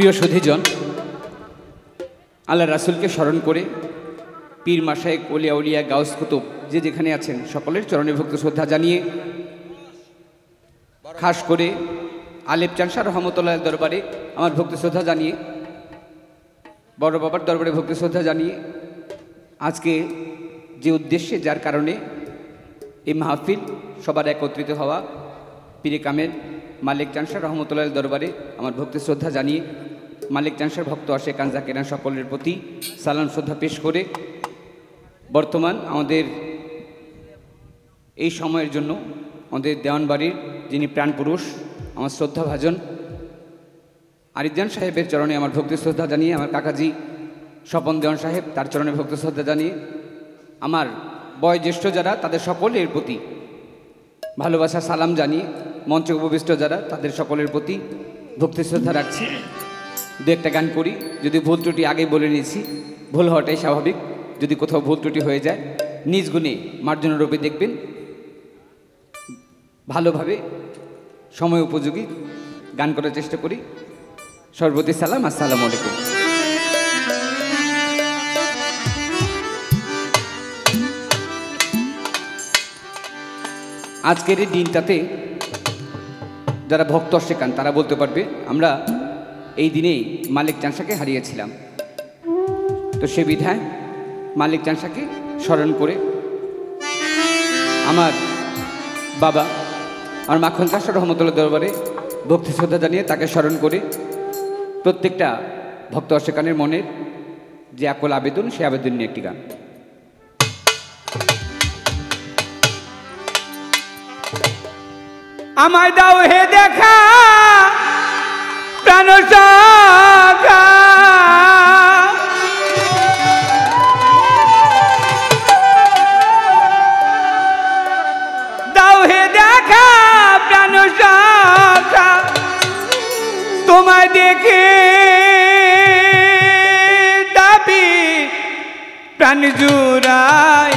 প্রিয় সুধীজন, আল্লাহ রাসূলকে স্মরণ করে পীর মাশায়েখ ওলিয়া উলিয়া গাউস কুতুব যে যেখানে আছেন সকলের চরণে ভক্তি শ্রদ্ধা জানিয়ে, খাস করে আলেপ চান শাহ রহমতুল্লাহ দরবারে আমার ভক্তি শ্রদ্ধা জানিয়ে, বড় বাবার দরবারে ভক্তি শ্রদ্ধা জানিয়ে, আজকে যে উদ্দেশ্যে যার কারণে এই মাহফিল সবার একত্রিত হওয়া, পীরে কামেল মালিক চান শাহ রহমতুল্লাহ দরবারে আমার ভক্তি শ্রদ্ধা জানিয়ে, মালিক চান শাহর ভক্ত আশেকান জাকিরান সকলের প্রতি সালাম শ্রদ্ধা পেশ করে, বর্তমান আমাদের এই সময়ের জন্য আমাদের দেওয়ানবাড়ির যিনি প্রাণপুরুষ আমার শ্রদ্ধাভাজন আরিফজান সাহেবের চরণে আমার ভক্তি শ্রদ্ধা জানিয়ে, আমার কাকাজি স্বপন দেওয়ান সাহেব তার চরণে ভক্তি শ্রদ্ধা জানিয়ে, আমার বয়োজ্যেষ্ঠ যারা তাদের সকলের প্রতি ভালোবাসা সালাম জানিয়ে, মঞ্চে উপবিষ্ট যারা তাদের সকলের প্রতি ভক্তি শ্রদ্ধা রাখছি। দু একটা গান করি, যদি ভুল ত্রুটি আগেই বলে নিয়েছি, ভুল হওয়াটাই স্বাভাবিক। যদি কোথাও ভুল ত্রুটি হয়ে যায় নিজ গুণে মার্জনা রূপে দেখবেন। ভালোভাবে সময় উপযোগী গান করার চেষ্টা করি। সর্বপ্রতি সালাম, আসসালামু আলাইকুম। আজকের এই দিনটাতে যারা ভক্ত আশেকান তারা বলতে পারবে আমরা এই দিনেই মালিক চান শাহকে হারিয়েছিলাম। তো সে বিধায় মালিক চান শাহকে স্মরণ করে, আমার বাবা আমার মাখন চান শাহ রহমতুল্লাহ দরবারে ভক্তি শ্রদ্ধা জানিয়ে তাকে স্মরণ করে, প্রত্যেকটা ভক্ত আশেকানের মনের যে আকল আবেদন, সে আবেদন নিয়ে একটি গান। আমায় দাও হে দেখা প্রাণ সখা, দাও হে দেখা প্রাণ সখা, তোমায় দেখে দাবি প্রাণ জুড়াই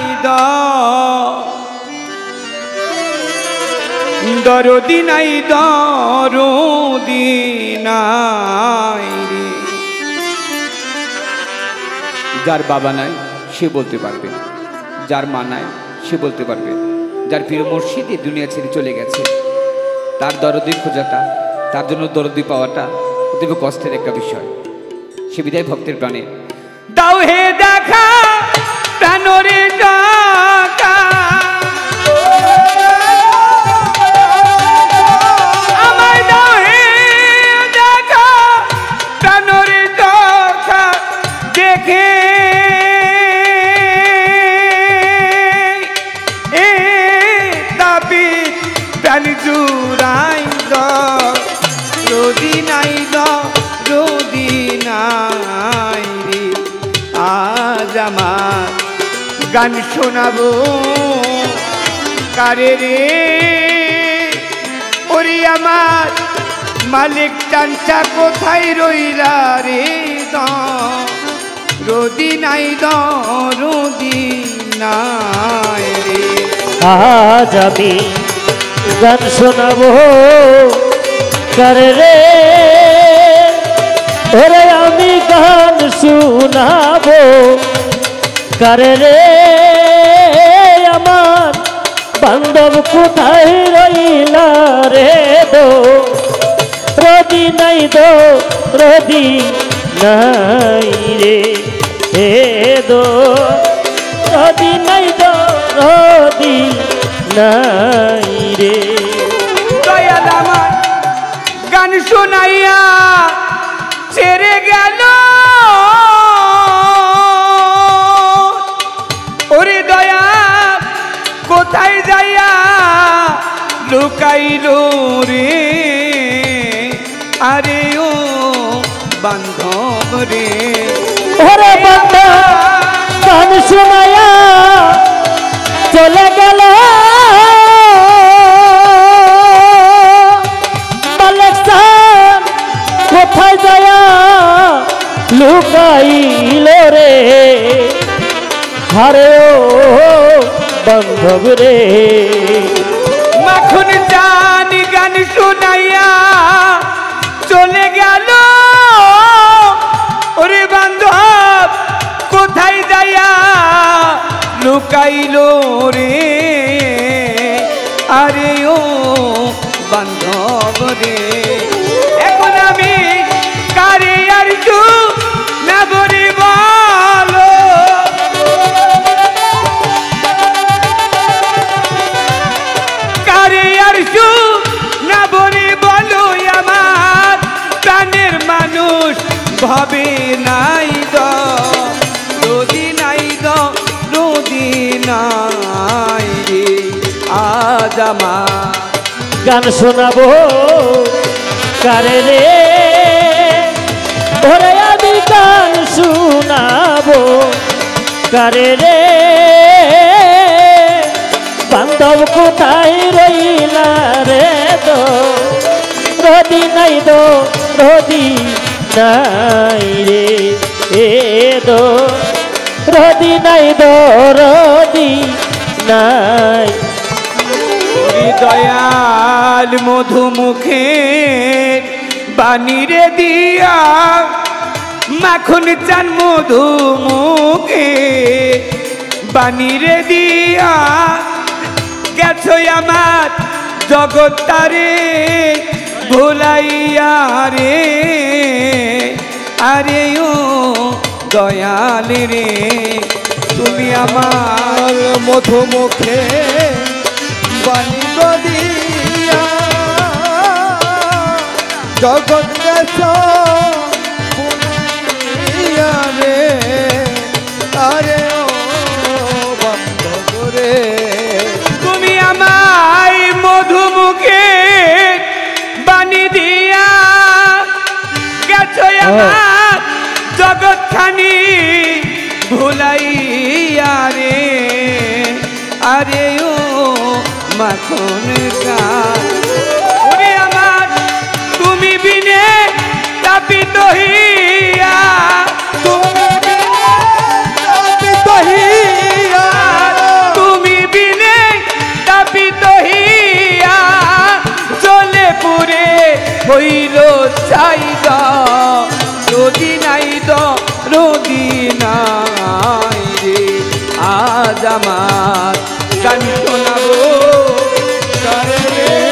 দরদি নাই দরদি নাই রে। যার বাবা নাই সে বলতে পারবে, যার মা নাই সে বলতে পারবে, যার প্রিয় মুর্শিদ এই দুনিয়া ছেড়ে চলে গেছে, তার দরদি খোঁজাটা, তার জন্য দরদি পাওয়াটা অতীব কষ্টের একটা বিষয়। সে বিধায় ভক্তের প্রাণে দাও হে দেখা প্রাণরে ডাকা, গান শোনাবো কারে রে, ওরে আমার মালিক চান শাহ কোথায় রইলা রে, রদি নাই রদি নাই রে। আজ আমি গান শোনাবো কারে রে, ওরে আমি গান শোনাবো কারে রে, আমার বান্ধব কোথায় রইলা রে, রদি নাই রদি নাই রে, হে রদি নাই রদি নাই রে। দয়াল আমার গান শোনাইয়া ছেড়ে গেল, ওরে দয়া কোথায় যাইয়া লুকাইল রে, আরে ও বান্ধব রে, ওরে বান্ধব গান শোনাইয়া চলে গেল, কোথায় যায়া লুকাইল রে, হারে ও বান্ধব রে। মাখন চান গান শোনাইয়া চলে গেল, নাই দো রোদি নাই দো রোদি নাই রে আজ আমার গান শোনাবো কারে রে ওরে আমি গান শোনাবো কারে রে বান্ধব কোথায় রইলা রে দো রদি নাই দো রদি নাই রে এ দো রদি নাই দো রদি নাই দয়াল মধুমুখে বানিরে দিয়া মাখন চান মধুমুখে বানিরে দিয়া গেছো আমার জগৎটারে ভুলাইয়া রে আরে ও দয়াল রে তুমি আমার মধুমুখে বাণী দিয়া জগৎ রে আরে ও বন্ধ করে তুমি আমায় মধুমুখে বাণী দিয়া গেছো আমার জগৎখানি ভুলাইয়া রে আরে ও মাখন ওরে আমার তুমি বিনে তাপিত হইয়া তুমি বিনে তাপিত হইয়া চলে পুরে হইল চাই রোদি নাই রোদি নাই রে আজ আমার গান শোনাবো কারে রে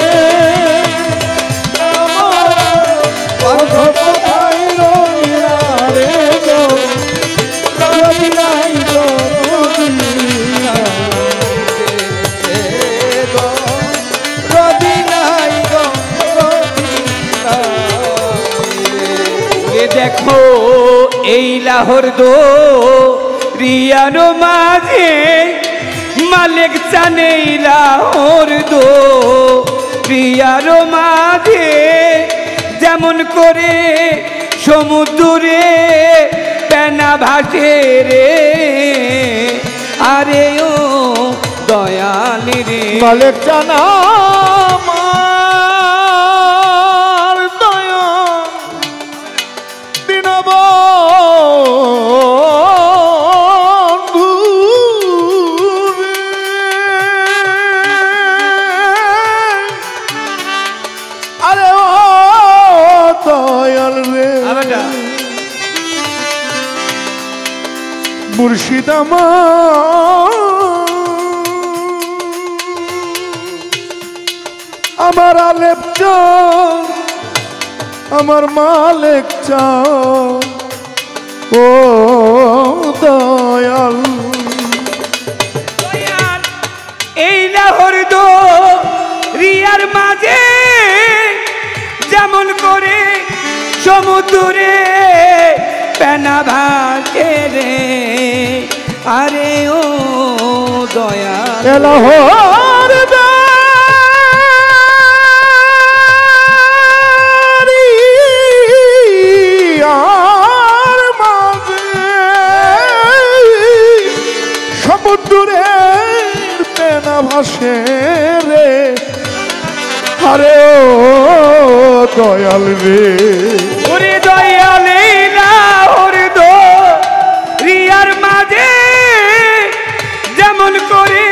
দেখো এই লাহোর দো রিয়ানো মাঝে মালিক চানে লাহোর দো রিয়ানো মাঝে যেমন করে সমুদ্রে পেনা ভাসে রে আরে ও দয়াল রে মালিক জানা মুর্শিদ আমার আলেপ আমার মালিক ও দয়াল এই লাহোর দো রিয়ার মাঝে যেমন করে সমুদ্রে পেনা ভাসে রে আরে ও দয়াল লাহোর রিয়ার মাঝে সমুদ্রের পেনা ভাসে রে আরে ও দয়াল রে ওরে দয়াল লাহোর দো রিয়ার মাঝে যেমন করে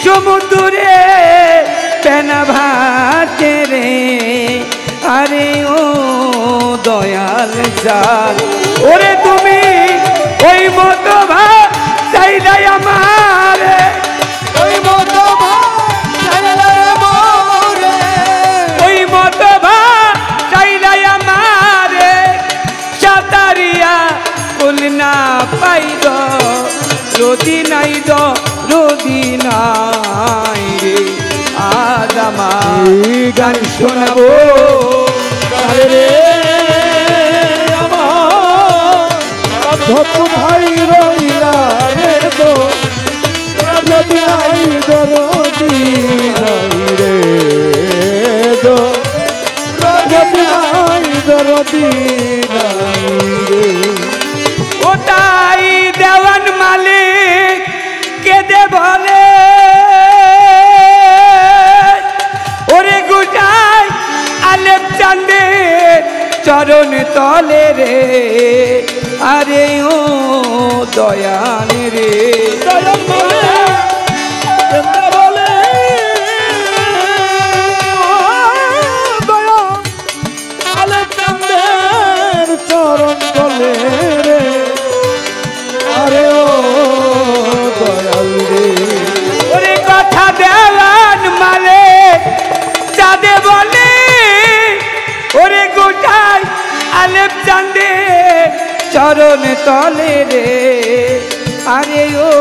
সমুদ্রে পেনা ভাসে রে আরে ও দয়াল চাল ওরে তুমি ওই মতো চাইলাই আমার ওই মতো ওই মতো চাইলাই আমার সাঁতারিয়া কুল না পাই রোদি নাই রোদি নাই রে আজ আমার গান শোনাবো রে আমার কোথায় রইলা রে তো যদি নাই দরদি নাই রে দো যদি নাই দরদি নাই রে ওটাই দেওয়ান মালিক কেঁদে বলে ওরে গুটাই আলেপ চান্দে চরণ তলে রে আরে ও দয়াল রে দয়াল বলে কেন্দ্র বলে দয়াল আলেপ চান্দের চরণ তলে রে আরে ও দয়াল রে ওরে কথা দেওয়ান মালে চাঁদে বলে ওরে গোটাই আলেপ চাঁদে চরণ তলে রে আরে ও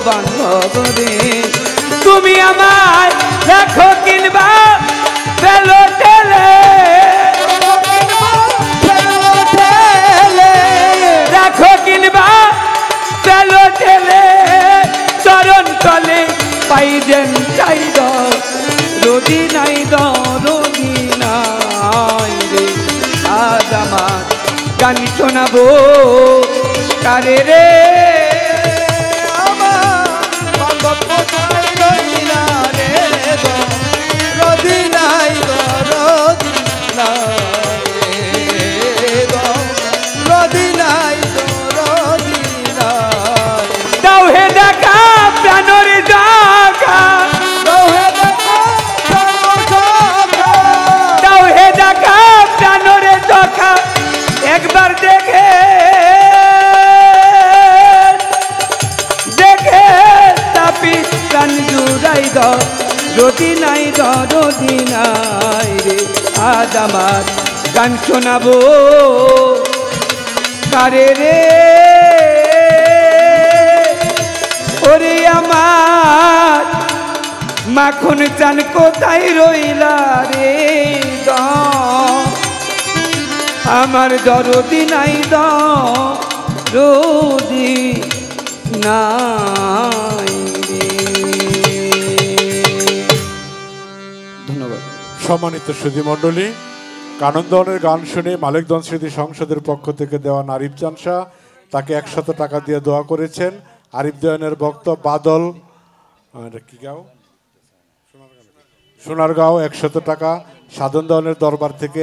বান্ধব রে তুমি আমার রাখো কিনবা ফেলো ঠেলে রাখো কিনবা ফেলো ঠেলে চরণ তলে পাই যেন চাই রোদি নাই রোদি নাই রে আজ আমার গান শোনাবো কারে রে দাও হে দেখা প্রাণের দেখা দাও হে দেখা প্রাণের দেখা একবার দেখে দেখে তাপি প্রাণ জুড়াই দাও রোদি নাই রোদি নাই রে আজ আমার গান শোনাবো কারে রে ওরে আমার মাখন চান কোথায় রইলা রে আমার দরদি নাই রোদি নাই রে। ধন্যবাদ। সম্মানিত সুধী মণ্ডলী, কানন্দনের গান শুনে মালিকগঞ্জ স্মৃতি সংসদের পক্ষ থেকে দেওয়া আরিফ জান শাহ তাকে 100 টাকা দিয়ে দোয়া করেছেন। আরিফ দেওয়ানের ভক্ত বাদল কি গাও সোনারগাঁও 100 টাকা, সাধন দেওয়ানের দরবার থেকে